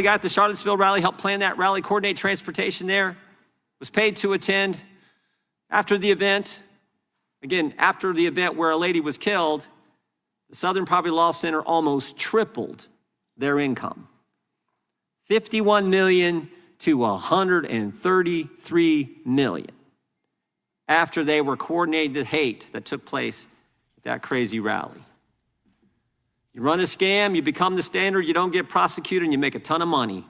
The guy at the Charlottesville rally helped plan that rally, coordinate transportation there, was paid to attend. After the event, again, after the event where a lady was killed, the Southern Poverty Law Center almost tripled their income. $51 million to $133 million after they were coordinating the hate that took place at that crazy rally. You run a scam, you become the standard, you don't get prosecuted, and you make a ton of money.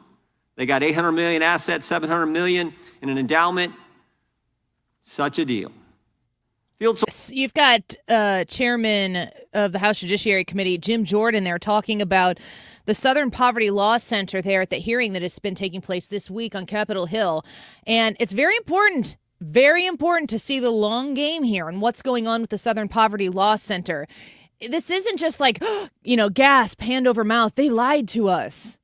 They got $800 million assets, $700 million in an endowment. Such a deal. You've got Chairman of the House Judiciary Committee, Jim Jordan, there talking about the Southern Poverty Law Center there at the hearing that has been taking place this week on Capitol Hill. And it's very important to see the long game here and what's going on with the Southern Poverty Law Center. This isn't just like, gasp, hand over mouth. They lied to us.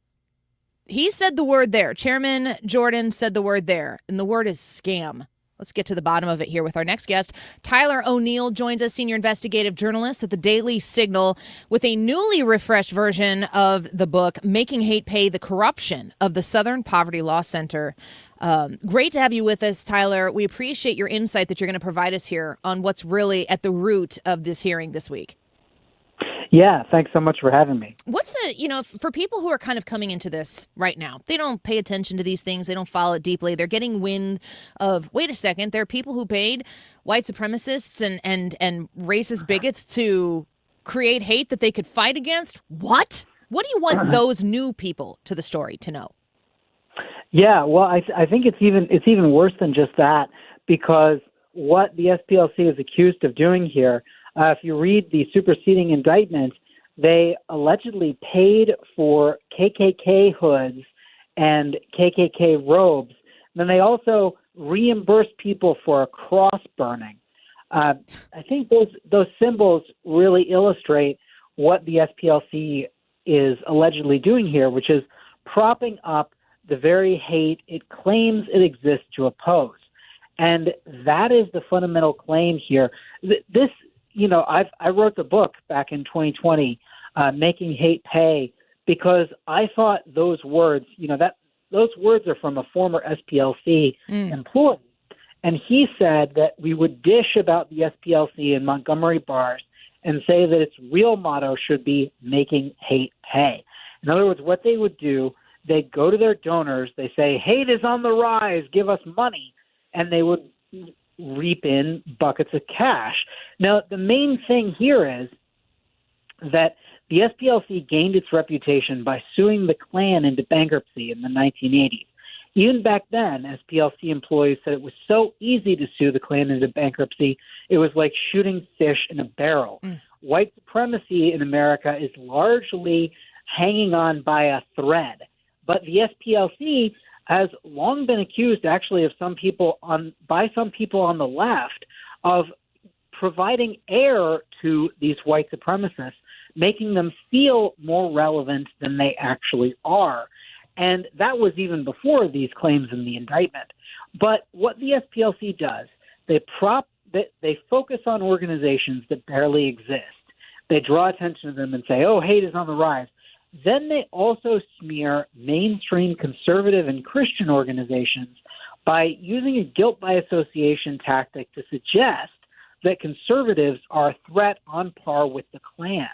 He said the word there. Chairman Jordan said the word there, and the word is scam. Let's get to the bottom of it here with our next guest. Tyler O'Neill joins us, senior investigative journalist at the Daily Signal, with a newly refreshed version of the book, Making Hate Pay, The Corruption of the Southern Poverty Law Center. Great to have you with us, Tyler. We appreciate your insight that you're going to provide us here on what's really at the root of this hearing this week. Yeah, thanks so much for having me. What's for people who are kind of coming into this right now, they don't pay attention to these things. They don't follow it deeply. They're getting wind of, wait a second, there are people who paid white supremacists and racist bigots to create hate that they could fight against. What? What do you want those new people to the story to know? Yeah, well, I think it's even worse than just that, because what the SPLC is accused of doing here, if you read the superseding indictment, they allegedly paid for KKK hoods and KKK robes. Then they also reimbursed people for a cross burning. I think those symbols really illustrate what the SPLC is allegedly doing here, which is propping up the very hate it claims it exists to oppose. And that is the fundamental claim here. I wrote the book back in 2020, Making Hate Pay, because I thought those words, those words are from a former SPLC employee. And he said that we would dish about the SPLC in Montgomery bars and say that its real motto should be making hate pay. In other words, what they would do, they'd go to their donors, they say, hate is on the rise, give us money, and they would reap in buckets of cash. Now, the main thing here is that the SPLC gained its reputation by suing the Klan into bankruptcy in the 1980s. Even back then, SPLC employees said it was so easy to sue the Klan into bankruptcy, it was like shooting fish in a barrel. White supremacy in America is largely hanging on by a thread. But the SPLC has long been accused, actually, of some people on the left of providing air to these white supremacists, making them feel more relevant than they actually are. And that was even before these claims in the indictment. But what the SPLC does, they focus on organizations that barely exist. They draw attention to them and say, oh, hate is on the rise. Then they also smear mainstream conservative and Christian organizations by using a guilt by association tactic to suggest that conservatives are a threat on par with the Klan.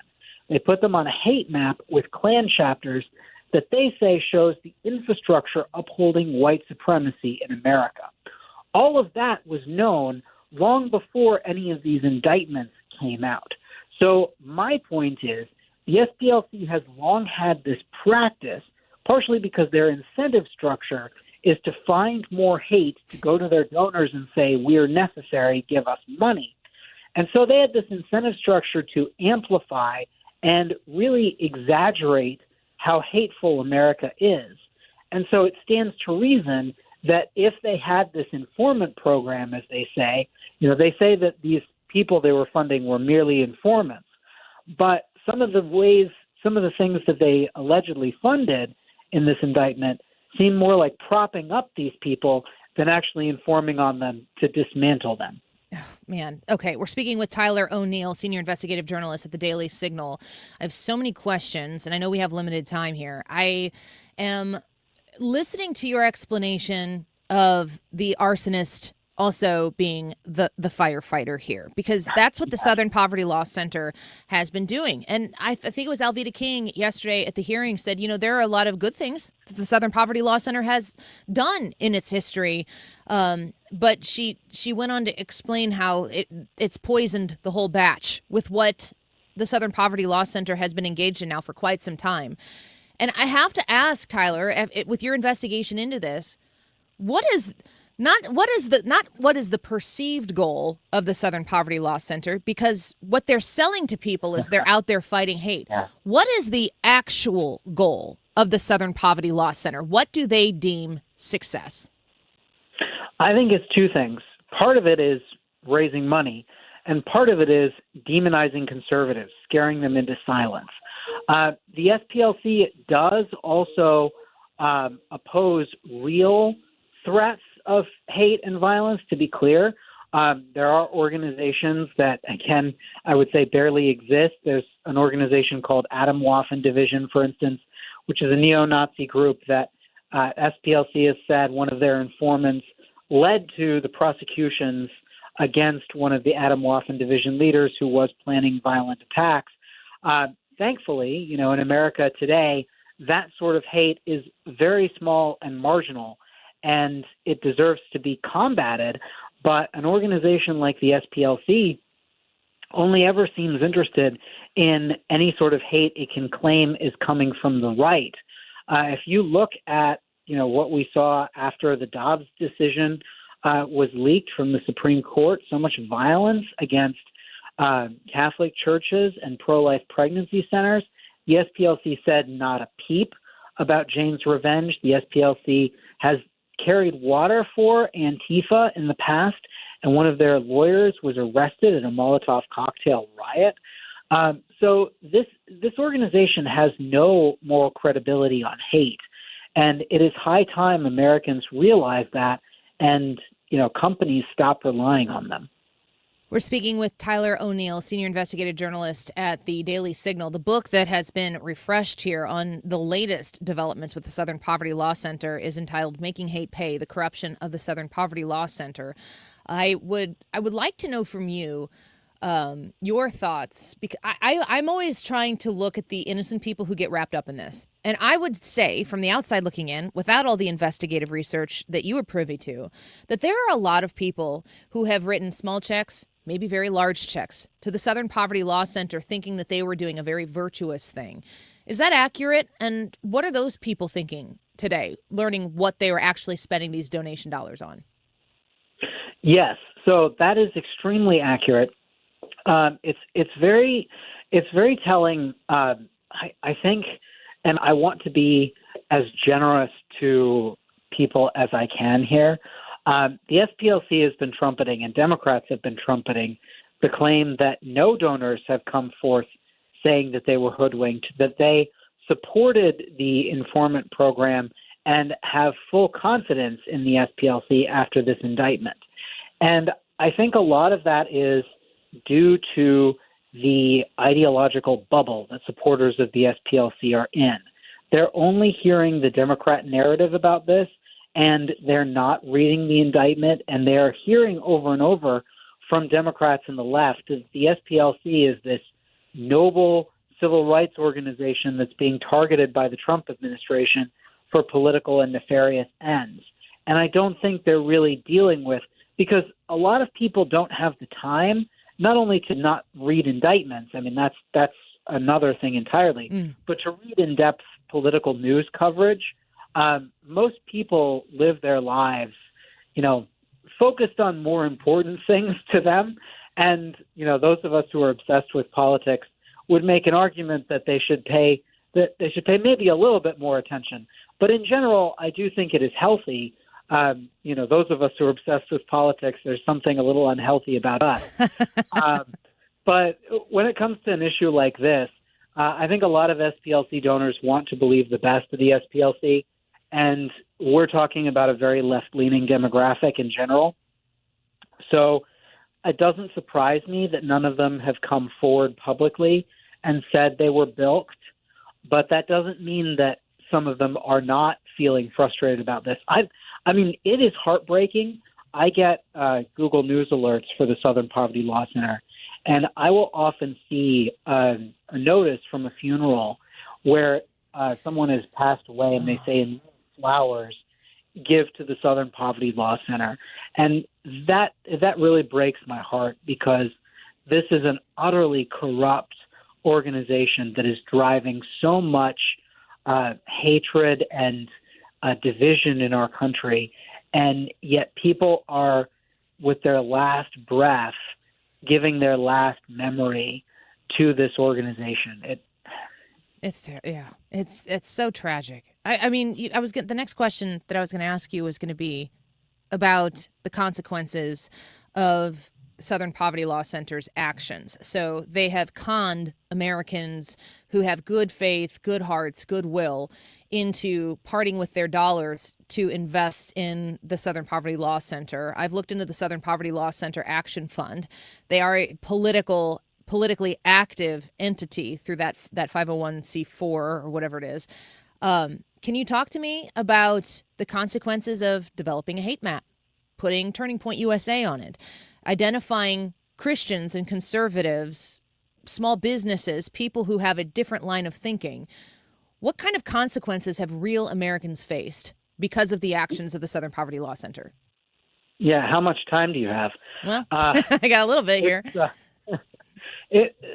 They put them on a hate map with Klan chapters that they say shows the infrastructure upholding white supremacy in America. All of that was known long before any of these indictments came out. So my point is, the SPLC has long had this practice, partially because their incentive structure is to find more hate, to go to their donors and say, we're necessary, give us money. And so they had this incentive structure to amplify and really exaggerate how hateful America is. And so it stands to reason that if they had this informant program, as they say that these people they were funding were merely informants. But some of the things that they allegedly funded in this indictment seem more like propping up these people than actually informing on them to dismantle them. Man. Okay. We're speaking with Tyler O'Neill, senior investigative journalist at the Daily Signal. I have so many questions, and I know we have limited time here. I am listening to your explanation of the arsonist also being the firefighter here, because that's what the Southern Poverty Law Center has been doing. And I think it was Alveda King yesterday at the hearing said, there are a lot of good things that the Southern Poverty Law Center has done in its history. But she went on to explain how it's poisoned the whole batch with what the Southern Poverty Law Center has been engaged in now for quite some time. And I have to ask, Tyler, with your investigation into this, what is the perceived goal of the Southern Poverty Law Center? Because what they're selling to people is they're out there fighting hate. Yeah. What is the actual goal of the Southern Poverty Law Center? What do they deem success? I think it's two things. Part of it is raising money, and part of it is demonizing conservatives, scaring them into silence. The SPLC does also oppose real threats of hate and violence, to be clear. There are organizations that, again, I would say barely exist. There's an organization called Atomwaffen Division, for instance, which is a neo-Nazi group that SPLC has said one of their informants led to the prosecutions against one of the Atomwaffen Division leaders who was planning violent attacks. Thankfully, in America today, that sort of hate is very small and marginal, and it deserves to be combated. But an organization like the SPLC only ever seems interested in any sort of hate it can claim is coming from the right. If you look at what we saw after the Dobbs decision was leaked from the Supreme Court, so much violence against Catholic churches and pro-life pregnancy centers. The SPLC said not a peep about Jane's revenge. The SPLC has carried water for Antifa in the past, and one of their lawyers was arrested in a Molotov cocktail riot. So this organization has no moral credibility on hate, and it is high time Americans realize that, and companies stop relying on them. We're speaking with Tyler O'Neill, senior investigative journalist at the Daily Signal. The book that has been refreshed here on the latest developments with the Southern Poverty Law Center is entitled Making Hate Pay: The Corruption of the Southern Poverty Law Center. I would like to know from you your thoughts, because I'm always trying to look at the innocent people who get wrapped up in this. And I would say, from the outside looking in, without all the investigative research that you were privy to, that there are a lot of people who have written small checks, maybe very large checks, to the Southern Poverty Law Center thinking that they were doing a very virtuous thing. Is that accurate? And what are those people thinking today, learning what they were actually spending these donation dollars on? Yes, so that is extremely accurate. It's very telling. I think, and I want to be as generous to people as I can here. The SPLC has been trumpeting, and Democrats have been trumpeting, the claim that no donors have come forth saying that they were hoodwinked, that they supported the informant program and have full confidence in the SPLC after this indictment. And I think a lot of that is due to the ideological bubble that supporters of the SPLC are in. They're only hearing the Democrat narrative about this, and they're not reading the indictment, and they're hearing over and over from Democrats and the left that the SPLC is this noble civil rights organization that's being targeted by the Trump administration for political and nefarious ends. And I don't think they're really dealing with, because a lot of people don't have the time not only to not read indictments, I mean, that's another thing entirely, but to read in-depth political news coverage. Most people live their lives, focused on more important things to them. And, those of us who are obsessed with politics would make an argument that they should pay maybe a little bit more attention. But in general, I do think it is healthy. Those of us who are obsessed with politics, there's something a little unhealthy about us. But when it comes to an issue like this, I think a lot of SPLC donors want to believe the best of the SPLC. And we're talking about a very left-leaning demographic in general. So it doesn't surprise me that none of them have come forward publicly and said they were bilked, but that doesn't mean that some of them are not feeling frustrated about this. I mean, it is heartbreaking. I get Google News alerts for the Southern Poverty Law Center, and I will often see a notice from a funeral where someone has passed away, and they say in flowers, give to the Southern Poverty Law Center. And that really breaks my heart, because this is an utterly corrupt organization that is driving so much hatred and division in our country. And yet people are, with their last breath, giving their last memory to this organization. It's so tragic. I mean, the next question that I was going to ask you was going to be about the consequences of Southern Poverty Law Center's actions. So they have conned Americans who have good faith, good hearts, goodwill into parting with their dollars to invest in the Southern Poverty Law Center. I've looked into the Southern Poverty Law Center Action Fund. They are a politically active entity through that 501c4 or whatever it is. Can you talk to me about the consequences of developing a hate map, putting Turning Point USA on it, identifying Christians and conservatives, small businesses, people who have a different line of thinking? What kind of consequences have real Americans faced because of the actions of the Southern Poverty Law Center? Yeah, how much time do you have? Well, I got a little bit here.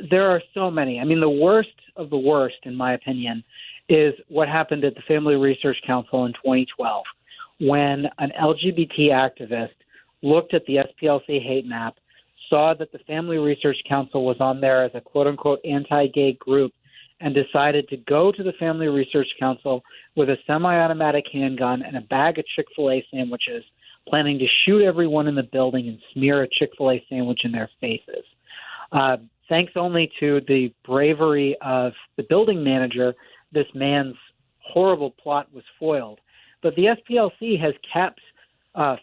There are so many. I mean, the worst of the worst, in my opinion, is what happened at the Family Research Council in 2012, when an LGBT activist looked at the SPLC hate map, saw that the Family Research Council was on there as a quote-unquote anti-gay group, and decided to go to the Family Research Council with a semi-automatic handgun and a bag of Chick-fil-A sandwiches, planning to shoot everyone in the building and smear a Chick-fil-A sandwich in their faces. Thanks only to the bravery of the building manager, this man's horrible plot was foiled. But the SPLC has kept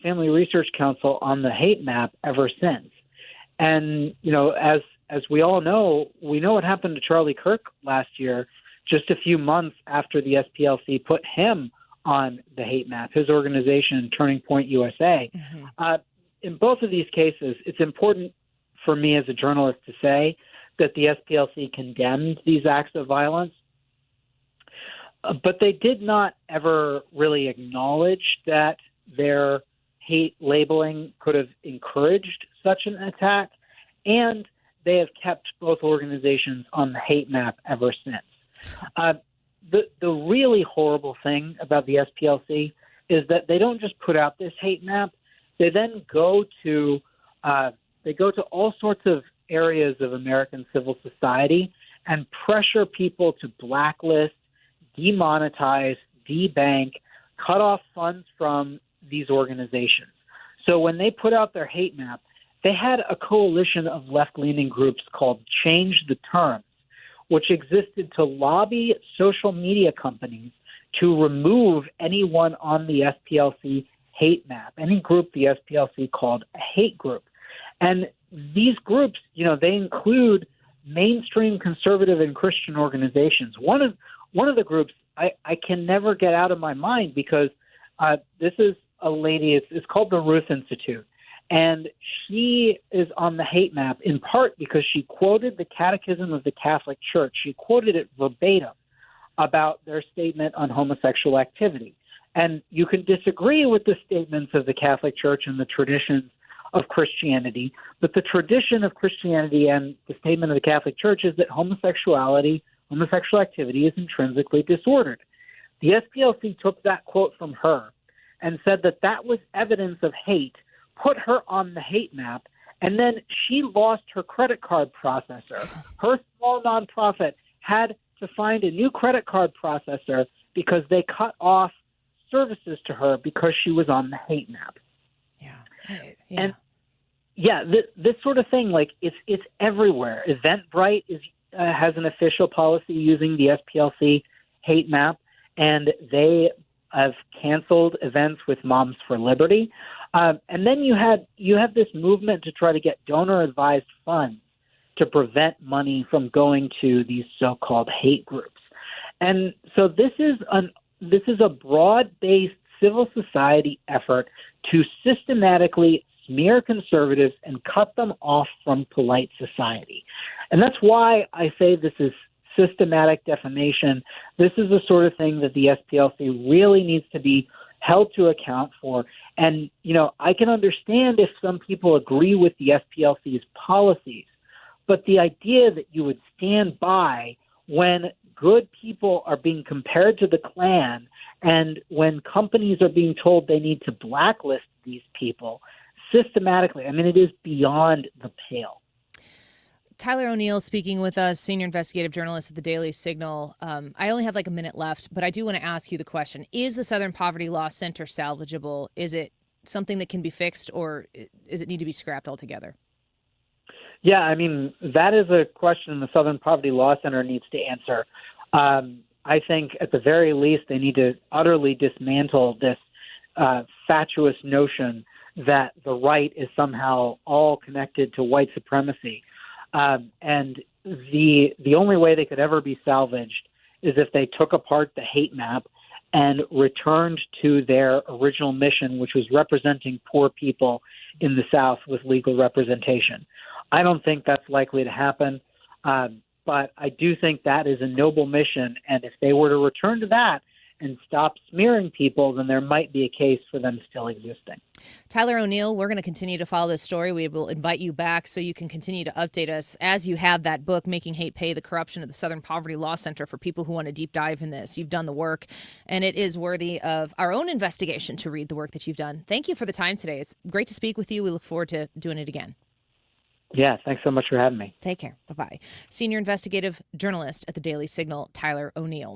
Family Research Council on the hate map ever since. And, you know, as we all know, we know what happened to Charlie Kirk last year, just a few months after the SPLC put him on the hate map, his organization, Turning Point USA. Mm-hmm. In both of these cases, it's important for me as a journalist to say that the SPLC condemned these acts of violence, but they did not ever really acknowledge that their hate labeling could have encouraged such an attack, and they have kept both organizations on the hate map ever since. The really horrible thing about the SPLC is that they don't just put out this hate map; they then go to all sorts of areas of American civil society and pressure people to blacklist, demonetize, debank, cut off funds from these organizations. So when they put out their hate map, they had a coalition of left-leaning groups called Change the Terms, which existed to lobby social media companies to remove anyone on the SPLC hate map, any group the SPLC called a hate group. And these groups, you know, they include mainstream conservative and Christian organizations. One of the groups I can never get out of my mind, because this is a lady, it's called the Ruth Institute. And she is on the hate map in part because she quoted the Catechism of the Catholic Church. She quoted it verbatim about their statement on homosexual activity. And you can disagree with the statements of the Catholic Church and the traditions of Christianity, but the tradition of Christianity and the statement of the Catholic Church is that homosexual activity is intrinsically disordered. The SPLC took that quote from her and said that that was evidence of hate, put her on the hate map, and then she lost her credit card processor. Her small nonprofit had to find a new credit card processor because they cut off services to her because she was on the hate map. And this sort of thing, like it's everywhere. Eventbrite has an official policy using the SPLC hate map, and they have canceled events with Moms for Liberty. And then you have this movement to try to get donor-advised funds to prevent money from going to these so-called hate groups. And so this is a broad-based civil society effort to systematically smear conservatives and cut them off from polite society. And that's why I say this is systematic defamation. This is the sort of thing that the SPLC really needs to be held to account for. And, I can understand if some people agree with the SPLC's policies, but the idea that you would stand by when good people are being compared to the Klan and when companies are being told they need to blacklist these people systematically, it is beyond the pale. Tyler O'Neill speaking with us, senior investigative journalist at the Daily Signal. I only have like a minute left, but I do want to ask you the question. Is the Southern Poverty Law Center salvageable? Is it something that can be fixed, or does it need to be scrapped altogether? Yeah, that is a question the Southern Poverty Law Center needs to answer. I think at the very least they need to utterly dismantle this fatuous notion that the right is somehow all connected to white supremacy. And the only way they could ever be salvaged is if they took apart the hate map and returned to their original mission, which was representing poor people in the South with legal representation. I don't think that's likely to happen, but I do think that is a noble mission. And if they were to return to that and stop smearing people, then there might be a case for them still existing. Tyler O'Neill, we're going to continue to follow this story. We will invite you back so you can continue to update us as you have that book, Making Hate Pay, The Corruption of the Southern Poverty Law Center, for people who want to deep dive in this. You've done the work, and it is worthy of our own investigation to read the work that you've done. Thank you for the time today. It's great to speak with you. We look forward to doing it again. Yeah, thanks so much for having me. Take care. Bye-bye. Senior investigative journalist at the Daily Signal, Tyler O'Neill.